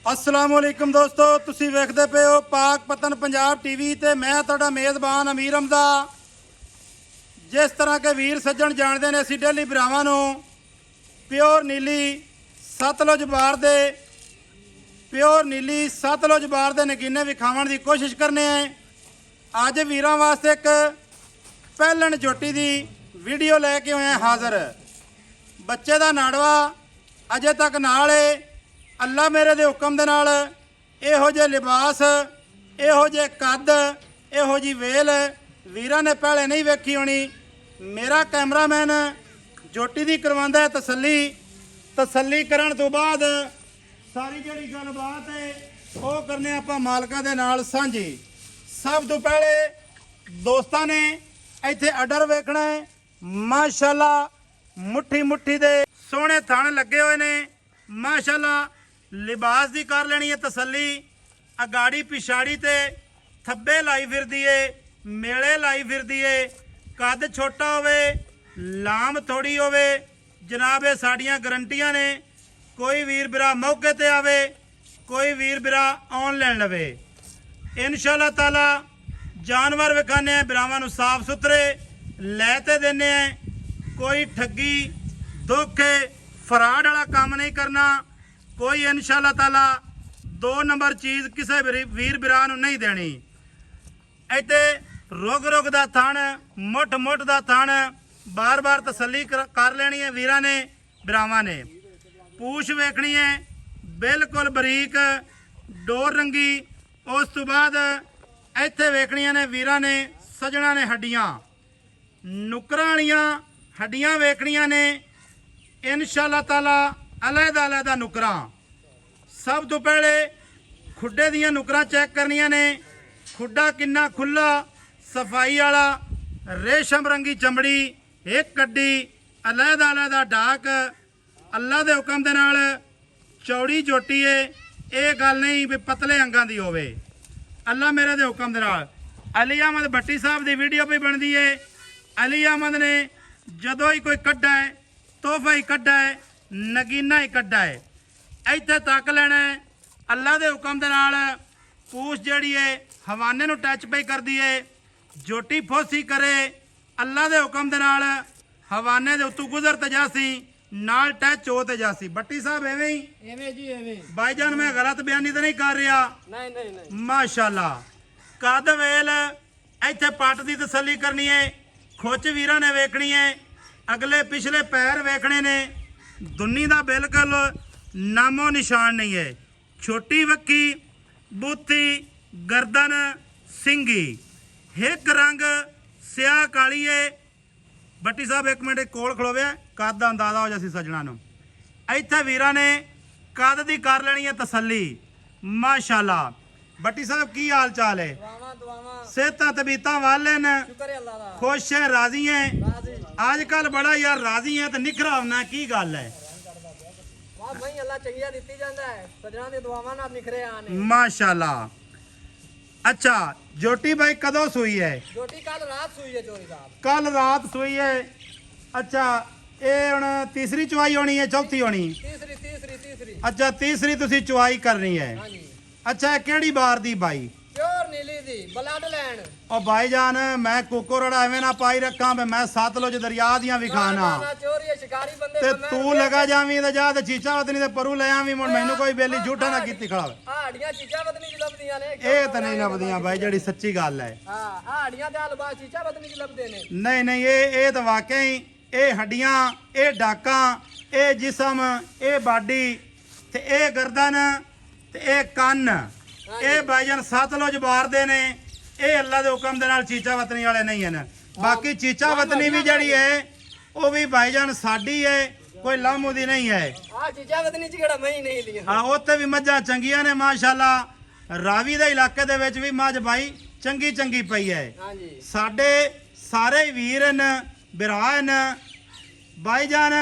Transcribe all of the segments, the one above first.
अस्सलाम वालेकुम दोस्तों, तुसी वेखदे पे हो पाक पतन पंजाब टीवी ते मैं तुहाडा मेज़बान अमीर हमदा। जिस तरह के वीर सज्जण जानते हैं, असीं डेली भरावां नूं प्योर नीली सतलुज बार दे नगीने विखावन की कोशिश करने हैं। अज वीरां वास्ते एक पहलन जोटी की वीडियो लैके आए हैं हाज़र। बच्चे का नाड़वा अजे तक नाल है। अल्लाह मेरे दे हुक्म दे नाल इहो जे लिबास, इहो जे कद, इहो जी वेल वीरां ने पहले नहीं वेखी होनी। मेरा कैमरामैन जोटी दी करवांदा है तसल्ली करन तो बाद सारी जिहड़ी गलबात है वो करने आपां मालकां दे नाल सांझी। सब तो पहले दोस्तां ने इत्थे अडर वेखना है। माशाअल्लाह मुट्ठी मुट्ठी दे सोहणे थण लगे हुए ने। माशाअल्लाह लिबास दी कर लेनी है तसल्ली। अगाड़ी पिछाड़ी ते थब्बे लाई फिरदी है, मेले लाई फिरदी है। कद छोटा होवे, लाम थोड़ी होवे, जनाब ये साड़ियाँ गारंटियां ने। कोई वीर बिरा मौके ते आवे, कोई वीर बिरा ऑनलाइन लवे। इंशाअल्लाह ताला जानवर विखाने बिरावां नूं साफ सुथरे लैते देने हैं। कोई ठगी धोखे फराड वाला काम नहीं करना। कोई इंशाअल्लाह ताला 2 नंबर चीज़ किसी वीर बिरा नूं नहीं देनी। इत्थे रुग रुग दा थण, मुठ मुठ दा थण बार बार तसल्ली कर लेनी है वीरां ने बिरावां ने। पूछ वेखनी है बिल्कुल बरीक डोर रंगी। उस तो बाद इत्थे वेखनियां ने वीरां ने सजना ने हड्डियां, नुकरां वालियां हड्डियां वेखनियां ने इंशाअल्लाह ताला अलहदा अलहदा नुकरां। सब तो पहले खुड्डे दियां नुकरां चेक करनियां ने। खुड्डा किन्ना खुला, सफाई वाला, रेशम रंगी चमड़ी, एक कड्डी, अलहदा अलहदा डाक। अल्लाह दे हुक्म दे नाल चौड़ी जोटी है। ये गल नहीं भी पतले अंगां दी होवे। अल्लाह मेरे दे हुक्म दे नाल। अली अहमद भट्टी साहब की वीडियो भी बनती है। अली अहमद ने जदों ही कोई कड्डा है, तोहफा ही कड्डा है, नगीना ही कड्डा है, इत्थे तक लेना है। अल्लाह दे हुक्म दे नाल पूछ जिहड़ी है हवाने नूं टच पे करदी है। जोटी फोसी करे अल्लाह दे हुक्म दे नाल हवाने दे उत्तों गुजर ते जासी, नाल टच हो ते जासी। भट्टी साहब एवें ही एवें जी एवें। भाईजान मैं गलत बयानी तो नहीं कर रहा? नहीं नहीं नहीं। माशाअल्लाह कद वेल इत्थे पट की तसल्ली करनी है। खुच वीरां ने वेखनी है। अगले पिछले पैर वेखने ने। दुन्नी का बिल्कुल नामो निशान नहीं है। छोटी वक्की, बूथी, गर्दन, सिंगी, हिक रंग स्याह काली है। भट्टी साहब एक मिनट कोल खलोवे, कद का अंदाजा हो जासी सजना नूं। इत्थे वीरां ने कद की कर लेनी है तसल्ली। माशाअल्लाह भट्टी साहब की हाल चाल है? सेहत तबीयत वाले न? खुश है, राजी है? आजकल बड़ा यार राजी है तो निखरा होना की गल है? माशाअल्लाह। अच्छा जोटी भाई कदों सुई है? जोटी कल रात सुई है चोरी साहब। कल रात सुई है। अच्छा ये हुण तीसरी चुवाई होनी है, चौथी होनी? तीसरी तीसरी तीसरी। अच्छा तीसरी तुसी चुवाई करनी है। हाँ जी। अच्छा केड़ी बार दी भाई? प्योर नीली दी ब्लड लैंड। ओ भाईजान मैं कुकुरड़ा एवें ना पाई रखा मैं सतलुज दरिया दियां विखाना चोरी है शिकारी बंदे ते तू लगा जावी ते जा ते चीचा वतनी ते परू ले आवी। मुड़ मैनू कोई बेली झूठा ना कीती खड़ा। हाड़ियां चीचा वतनी च लभदियां ने। ए ते नहीं लभदियां भाई, जेड़ी सच्ची गल है। हां हाड़ियां ते अलबा चीचा वतनी च लभदे ने। नहीं नहीं ये तो वाकई ये हड्डियां, ये डाका, ये जिसम, ये बाडी ते ये गर्दन ते ये कन्न, ये भाईजान सतलुज बार दे ने। ये अल्लाह दे हुक्म दे नाल चीचा वतनी वाले नहीं है। बाकी चीचा वतनी भी जड़ी है वो भी भाईजान साडी है, कोई लामू दी नहीं है। हां चीचा वतनी च केड़ा मही नहीं दी। हां उत्ते भी मज्जां चंगियां ने माशाअल्लाह। रावी दे इलाके दे विच भी मझ भाई चंगी चंगी पई है। हां जी। साडे सारे वीर न, बिरा न भाईजान।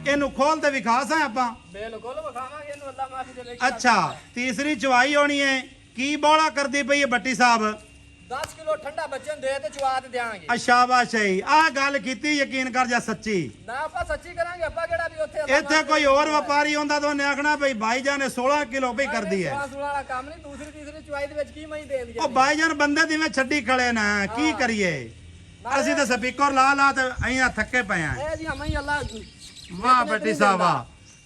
इनू खोल ते विखा सा आपां? बिल्कुल विखावांगे इनू अल्लाह माफी दे। अच्छा तीसरी चवाई होनी है। की बौला करदी पई है भट्टी साहब? 10 ਕਿਲੋ ਠੰਡਾ ਬੱਚੇ ਨੂੰ ਦੇ ਤੇ ਚਵਾ ਤੇ ਦਿਆਂਗੇ ਅੱਛਾ ਬਾਸ਼ਾਈ ਆਹ ਗੱਲ ਕੀਤੀ ਯਕੀਨ ਕਰ ਜਾ ਸੱਚੀ ਨਾ ਆਪਾਂ ਸੱਚੀ ਕਰਾਂਗੇ ਆਪਾਂ ਕਿਹੜਾ ਵੀ ਉੱਥੇ ਇੱਥੇ ਕੋਈ ਹੋਰ ਵਪਾਰੀ ਹੁੰਦਾ ਤਾਂ ਉਹਨੇ ਆਖਣਾ ਭਈ ਭਾਈਜਾਨ ਨੇ 16 ਕਿਲੋ ਭਈ ਕਰਦੀ ਹੈ ਵਾਲਾ ਕੰਮ ਨਹੀਂ ਦੂਸਰੀ ਤੀਸਰੀ ਚਵਾਈ ਦੇ ਵਿੱਚ ਕੀ ਮਈ ਦੇ ਦਿੰਦੀ ਉਹ ਭਾਈਜਾਨ ਬੰਦੇ ਜਿਵੇਂ ਛੱਡੀ ਖੜੇ ਨਾ ਕੀ ਕਰੀਏ ਅਸੀਂ ਤਾਂ ਸਪੀਕਰ ਲਾ ਲਾ ਤੇ ਅਈਆਂ ਥੱਕੇ ਪਏ ਆ ਇਹ ਜੀ ਹਮਈ ਅੱਲਾ ਵਾਹ ਬੇਟੀ ਸਾਹਿਬਾ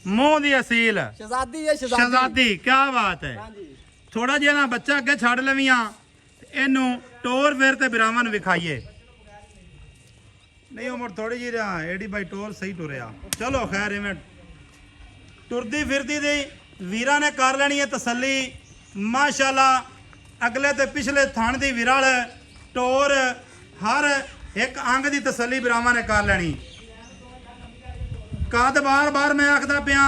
ਮੂੰਹ ਦੀ ਅਸੀਲ ਸ਼ਹਜ਼ਾਦੀ ਹੈ ਸ਼ਹਜ਼ਾਦੀ ਕੀ ਬਾਤ ਹੈ ਹਾਂਜੀ ਥੋੜਾ ਜਿਹਾ ਨਾ ਬੱਚਾ ਅੱਗੇ ਛੱਡ ਲਵੀਆਂ ਇਹਨੂੰ ਟੋਰ ਫੇਰ ਤੇ ਬਿਰਾਵਾਂ ਨੂੰ ਵਿਖਾਈਏ ਨਹੀਂ ਉਮਰ ਥੋੜੀ ਜਿਹੀ ਰਿਹਾ ਏਡੀ ਬਾਈ ਟੋਰ ਸਹੀ ਟੁਰਿਆ ਚਲੋ ਖੈਰ ਇਵੇਂ ਟੁਰਦੀ ਫਿਰਦੀ ਦੀ ਵੀਰਾਂ ਨੇ ਕਰ ਲੈਣੀ ਹੈ ਤਸੱਲੀ ਮਾਸ਼ਾਅੱਲਾ ਅਗਲੇ ਤੇ ਪਿਛਲੇ ਥਣ ਦੀ ਵਿਰਲ ਟੋਰ ਹਰ ਇੱਕ ਅੰਗ ਦੀ ਤਸੱਲੀ ਬਿਰਾਵਾਂ ਨੇ ਕਰ ਲੈਣੀ ਕੱਦ ਬਾਰ-ਬਾਰ ਮੈਂ ਆਖਦਾ ਪਿਆ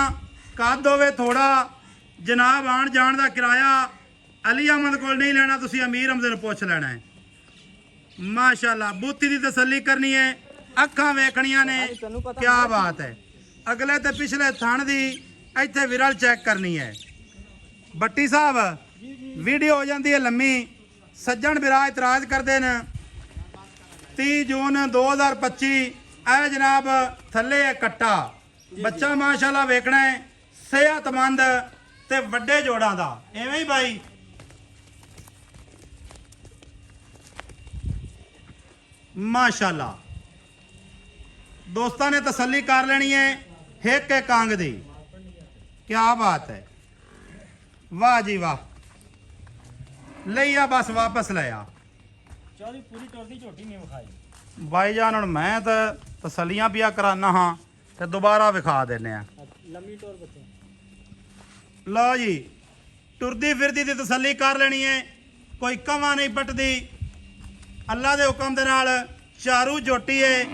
ਕੱਦ ਹੋਵੇ ਥੋੜਾ ਜਨਾਬ ਆਣ ਜਾਣ ਦਾ ਕਿਰਾਇਆ ਅਲੀ ਅਹਿਮਦ ਕੋਲ ਨਹੀਂ ਲੈਣਾ ਤੁਸੀਂ ਅਮੀਰ ਅਹਿਮਦ ਨੂੰ ਪੁੱਛ ਲੈਣਾ ਹੈ ਮਾਸ਼ਾਅੱਲਾ ਬੂਤੀ ਦੀ ਤਸੱਲੀ ਕਰਨੀ ਹੈ ਅੱਖਾਂ ਵੇਖਣੀਆਂ ਨੇ ਕੀ ਬਾਤ ਹੈ ਅਗਲੇ ਤੇ ਪਿਛਲੇ ਥਣ ਦੀ ਇੱਥੇ ਵਿਰਲ ਚੈੱਕ ਕਰਨੀ ਹੈ ਬੱਟੀ ਸਾਹਿਬ ਵੀਡੀਓ ਹੋ ਜਾਂਦੀ ਹੈ ਲੰਮੀ ਸੱਜਣ ਵੀਰਾ ਇਤਰਾਜ਼ ਕਰਦੇ ਨੇ 30 ਜੂਨ 2025 ਇਹ ਜਨਾਬ ਥੱਲੇ ਹੈ ਕੱਟਾ ਬੱਚਾ ਮਾਸ਼ਾਅੱਲਾ ਵੇਖਣਾ ਹੈ ਸਿਹਤਮੰਦ ਤੇ ਵੱਡੇ ਜੋੜਾਂ ਦਾ ਐਵੇਂ ਹੀ ਬਾਈ ਮਾਸ਼ਾਅੱਲਾ ਦੋਸਤਾਂ ਨੇ ਤਸੱਲੀ ਕਰ ਲੈਣੀ ਹੈ ਇੱਕ ਇੱਕ ਅੰਗ ਦੀ ਕੀ ਬਾਤ ਹੈ ਵਾਹ ਜੀ ਵਾਹ ਲਈਆ ਬਸ ਵਾਪਸ ਲਿਆ ਚਾਲੀ ਪੂਰੀ ਟੁਰਦੀ ਝੋਟੀ ਨਹੀਂ ਵਿਖਾਈ ਬਾਈ ਜਾਨ ਹੁਣ ਮੈਂ ਤਾਂ ਤਸੱਲੀਆਂ ਪਿਆ ਕਰਾਨਾ ਹਾਂ ਤੇ ਦੁਬਾਰਾ ਵਿਖਾ ਦਿੰਨੇ ਆ ਲੰਮੀ ਟੁਰ ਬੱਚੇ ਲਓ ਜੀ ਟੁਰਦੀ ਫਿਰਦੀ ਦੀ ਤਸੱਲੀ ਕਰ ਲੈਣੀ ਹੈ ਕੋਈ ਕਵਾਂ ਨਹੀਂ ਪਟਦੀ ਅੱਲਾ ਦੇ ਹੁਕਮ ਦੇ ਨਾਲ ਚਾਰੂ ਝੋਟੀ ਏ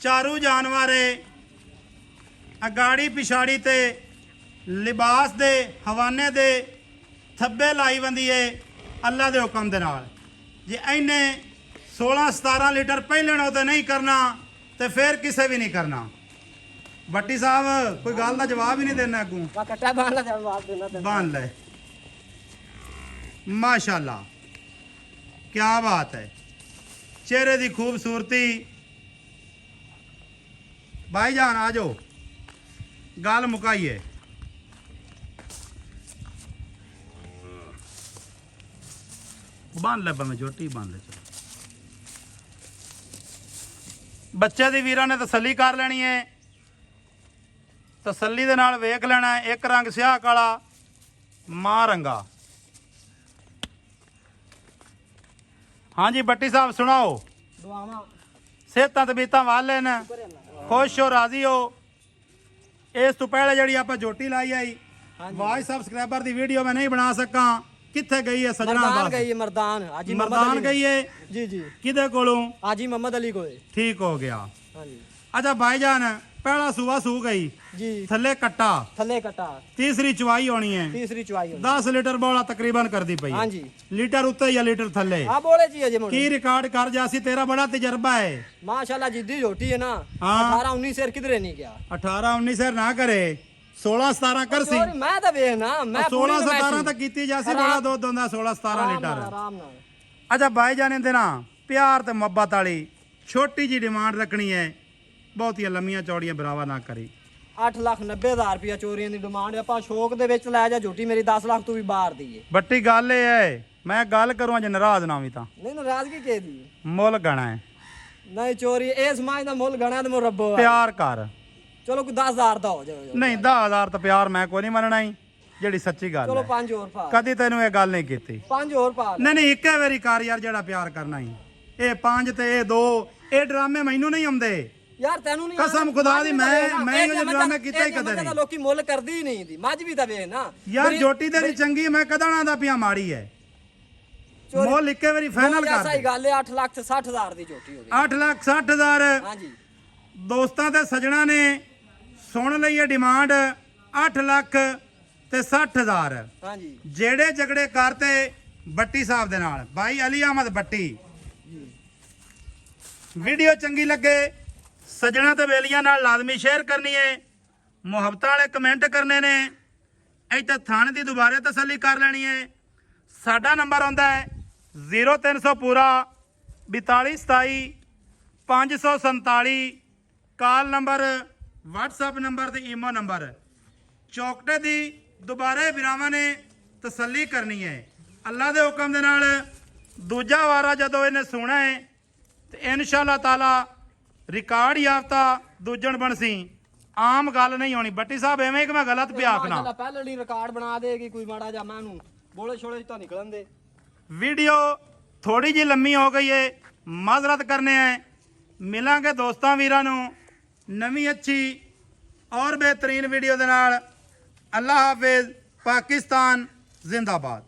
ਚਾਰੂ ਜਾਨਵਰ ਏ ਅਗਾੜੀ ਪਿਛਾੜੀ ਤੇ ਲਿਬਾਸ ਦੇ ਹਵਾਨੇ ਦੇ ਥੱਬੇ ਲਾਈ ਬੰਦੀ ਏ ਅੱਲਾ ਦੇ ਹੁਕਮ ਦੇ ਨਾਲ ਜੇ ਇਹਨੇ 16-17 ਲੀਟਰ ਪਹਿਲਣੋਂ ਤੇ ਨਹੀਂ ਕਰਨਾ ਤੇ ਫਿਰ ਕਿਸੇ ਵੀ ਨਹੀਂ ਕਰਨਾ ਬੱਟੀ ਸਾਹਿਬ ਕੋਈ ਗੱਲ ਦਾ ਜਵਾਬ ਹੀ ਨਹੀਂ ਦੇਣਾ ਅੱਗੋਂ ਵਾ ਕੱਟਾ ਬਾਣ ਲਾ ਜਵਾਬ ਦੇਣਾ ਤੇ ਬਾਂਧ ਲੈ ਮਾਸ਼ਾਅੱਲਾ ਕੀ ਬਾਤ ਹੈ ਚਿਹਰੇ ਦੀ ਖੂਬਸੂਰਤੀ ਭਾਈਜਾਨ ਆ ਜਾਓ ਗੱਲ ਮੁਕਾਈਏ ਬਾਂਧ ਲੈ ਬੰਮੇ ਜੋਟੀ ਬਾਂਧ ਲੈ ਚਲੋ ਬੱਚੇ ਦੀ ਵੀਰਾਂ ਨੇ ਤਸੱਲੀ ਕਰ ਲੈਣੀ ਹੈ ਤਸੱਲੀ ਦੇ ਨਾਲ ਵੇਖ ਲੈਣਾ ਹੈ ਇੱਕ ਰੰਗ ਸਿਆਹ ਕਾਲਾ ਮਾਂ ਰੰਗਾ ਹਾਂਜੀ ਬੱਟੀ ਸਾਹਿਬ ਸੁਣਾਓ ਦੁਆਵਾਂ ਸਿਹਤਾਂ ਤਬੀਤਾਂ ਵਾਲੇ ਨੇ ਖੁਸ਼ ਹੋ ਰਾਜ਼ੀ ਹੋ ਇਸ ਤੋਂ ਪਹਿਲੇ ਜਿਹੜੀ ਆਪਾਂ ਜੋਟੀ ਲਾਈ ਆਈ ਵਾਜ ਸਬਸਕ੍ਰਾਈਬਰ ਦੀ ਵੀਡੀਓ ਮੈਂ ਨਹੀਂ ਬਣਾ ਸਕਾਂ ਕਿੱਥੇ ਗਈ ਹੈ ਸਜਣਾ ਮਰਦਾਨ ਗਈ ਹੈ ਮਰਦਾਨ ਹਾਜੀ ਮਰਦਾਨ ਗਈ ਹੈ ਜੀ ਜੀ ਕਿਹਦੇ ਕੋਲੋਂ ਹਾਜੀ ਮੁਹੰਮਦ ਅਲੀ ਕੋਲੇ ਠੀਕ ਹੋ ਗਿਆ ਹਾਂਜੀ ਅੱਛਾ ਭਾਈਜਾਨ ਪਹਿਲਾ ਸੂਆ ਸੂ ਗਈ ਜੀ ਥੱਲੇ ਕੱਟਾ ਥੱਲੇ ਕਟਾ ਤੀਸਰੀ ਚਵਾਈ ਹੋਣੀ ਹੈ ਤੀਸਰੀ ਚਵਾਈ ਹੋਣੀ 10 ਲੀਟਰ ਬੋਲਾ ਤਕਰੀਬਨ ਕਰਦੀ ਪਈ ਹੈ। ਹਾਂਜੀ ਲੀਟਰ ਉੱਤੇ ਜਾਂ ਲੀਟਰ ਥੱਲੇ ਆ ਬੋਲੇ ਜੀ ਅਜੇ ਮੁੰਡੇ ਕੀ ਰਿਕਾਰਡ ਕਰ ਜਾਸੀ ਤੇਰਾ ਬੜਾ ਤਜਰਬਾ ਹੈ ਮਾਸ਼ਾਅੱਲਾ ਜਿੱਦੀ ਝੋਟੀ ਹੈ ਨਾ ਹਾਂ। 18 19 ਸਿਰ ਕਿਧਰੇ ਨਹੀਂ ਗਿਆ 18 19 ਸਿਰ ਨਾ ਕਰੇ 16 17 ਕਰ ਸੀ ਚੋਰੀ ਮੈਂ ਤਾਂ ਵੇਖ ਨਾ ਮੈਂ 16 17 ਤਾਂ ਕੀਤੀ ਜਾਸੀ ਬੜਾ ਦੁੱਧ ਹੁੰਦਾ 16 17 ਲੀਟਰ ਆਰਾਮ ਨਾਲ ਅੱਛਾ ਬਾਈ ਜਾਨੇ ਦੇ ਨਾ ਪਿਆਰ ਤੇ ਮੁਹੱਬਤ ਵਾਲੀ ਛੋਟੀ ਜੀ ਡਿਮਾਂਡ ਰੱਖਣੀ ਹੈ ਬਹੁਤੀਆਂ ਲੰਮੀਆਂ ਚੌੜੀਆਂ ਬਰਾਵਾ ਨਾ ਕਰੀ 8,90,000 ਰੁਪਇਆ ਚੋਰੀਆਂ ਦੀ ਡਿਮਾਂਡ ਆਪਾਂ ਸ਼ੌਕ ਦੇ ਵਿੱਚ ਲੈ ਜਾ ਝੋਟੀ ਮੇਰੀ 10 ਲੱਖ ਤੋਂ ਵੀ ਬਾਹਰ ਦੀ ਏ ਬੱਟੀ ਗੱਲ ਇਹ ਹੈ ਮੈਂ ਗੱਲ ਕਰੂੰ ਜੇ ਨਾਰਾਜ਼ ਨਾ ਵੀ ਤਾਂ ਨਹੀਂ ਨਾਰਾਜ਼ਗੀ ਕੇ ਦੀ ਮੁੱਲ ਗਣਾ ਹੈ ਨਹੀਂ ਚੋਰੀ ਇਹ ਸਮਾਜ ਦਾ ਮੁੱਲ ਗਣਾ ਤੇ ਮੋ ਰੱਬੋ ਆ। ਪਿਆਰ ਕਰ ਚਲੋ ਕੋਈ 10,000 ਦਾ ਹੋ ਜਾਵੇ ਨਹੀਂ 10,000 ਤਾਂ ਪਿਆਰ ਮੈਂ ਕੋਈ ਨਹੀਂ ਮੰਨਣਾ ਹੀ ਜਿਹੜੀ ਸੱਚੀ ਗੱਲ ਚਲੋ ਹੈ 5 ਹੋਰ ਪਾ ਕਦੀ ਤੈਨੂੰ ਇਹ ਗੱਲ ਨਹੀਂ ਕੀਤੀ 5 ਹੋਰ ਪਾ ਲੈ। ਨਹੀਂ ਨਹੀਂ ਇੱਕੇ ਵਾਰੀ ਕਰ ਯਾਰ ਜਿਹੜਾ ਪਿਆਰ ਕਰਨਾ ਹੀ ਇਹ 5 ਤੇ ਇਹ 2 ਇਹ ਡਰਾਮੇ ਮੈਨੂੰ ਨਹੀਂ ਆਉਂਦੇ ਯਾਰ ਤੈਨੂੰ ਨਹੀਂ ਕਸਮ ਖੁਦਾ ਦੀ ਮੈਂ ਇਹ ਡਰਾਮੇ ਕੀਤਾ ਹੀ ਕਦੇ ਨਹੀਂ ਨਹੀਂ ਲੋਕੀ ਮੁੱਲ ਕਰਦੀ ਹੀ ਨਹੀਂ ਦੀ ਮੱਝ ਵੀ ਤਾਂ ਵੇਖ ਨਾ ਯਾਰ ਜੋਟੀ ਤੇਰੀ ਚੰਗੀ ਮੈਂ ਕਦਾਂ ਨਾ ਦਾ ਪਿਆ ਮਾੜੀ ਹੈ ਮੁੱਲ ਇੱਕੇ ਵਾਰੀ ਫਾਈਨਲ ਕਰ ਸਹੀ ਗੱਲ ਹੈ 8,60,000 ਦੀ ਝੋਟੀ ਹੋ ਗਈ 8,60,000 ਹਾਂਜੀ ਦੋਸਤਾਂ ਤੇ ਸਜਣਾ ਨੇ ਸੁਣ ਲਈ ਇਹ ਡਿਮਾਂਡ 8 ਲੱਖ ਤੇ 60,000 ਹਾਂਜੀ ਜਿਹੜੇ ਝਗੜੇ ਕਰਤੇ ਬੱਟੀ ਸਾਹਿਬ ਦੇ ਨਾਲ ਭਾਈ ਅਲੀ ਅਹਿਮਦ ਬੱਟੀ ਵੀਡੀਓ ਚੰਗੀ ਲੱਗੇ ਸਜਣਾ ਤੇ ਵੇਲੀਆਂ ਨਾਲ ਲਾਜ਼ਮੀ ਸ਼ੇਅਰ ਕਰਨੀ ਹੈ ਮੁਹੱਬਤਾਂ ਵਾਲੇ ਕਮੈਂਟ ਕਰਨੇ ਨੇ ਇੱਥੇ ਥਾਣੇ ਦੀ ਦੁਬਾਰੇ ਤਸੱਲੀ ਕਰ ਲੈਣੀ ਹੈ ਸਾਡਾ ਨੰਬਰ ਆਉਂਦਾ ਹੈ 0300 ਪੂਰਾ 4227 547 ਕਾਲ ਨੰਬਰ WhatsApp ਨੰਬਰ ਤੇ ਈਮੋ ਨੰਬਰ। ਚੌਕਟੇ ਦੀ ਦੁਬਾਰੇ ਵੀਰਾਵਾਂ ਨੇ ਤਸੱਲੀ ਕਰਨੀ ਹੈ। ਅੱਲਾ ਦੇ ਹੁਕਮ ਦੇ ਨਾਲ ਦੂਜਾ ਵਾਰਾ ਜਦੋਂ ਇਹਨੇ ਸੁਣਾ ਹੈ ਤੇ ਇਨਸ਼ਾਅੱਲਾ ਤਾਲਾ ਰਿਕਾਰਡ ਯਾਫਤਾ ਦੂਜਣ ਬਣਸੀ। ਆਮ ਗੱਲ ਨਹੀਂ ਹੋਣੀ। ਬੱਟੀ ਸਾਹਿਬ ਐਵੇਂ ਕਿ ਮੈਂ ਗਲਤ ਪਿਆ ਆਖਣਾ। ਮਾਸ਼ਾਅੱਲਾ ਪਹਿਲੇ ਹੀ ਰਿਕਾਰਡ ਬਣਾ ਦੇਗੀ ਕੋਈ ਮਾੜਾ ਜਾਂ ਮੈਂ ਨੂੰ ਬੋਲੇ ਛੋਲੇ ਤਾਂ ਨਿਕਲਣ ਦੇ। वीडियो थोड़ी जी लम्मी हो गई है, माजरत करने हैं। मिलांगे दोस्तों वीरां नूं नवी अच्छी और बेहतरीन वीडियो दे नाल। अल्लाह हाफिज। पाकिस्तान जिंदाबाद।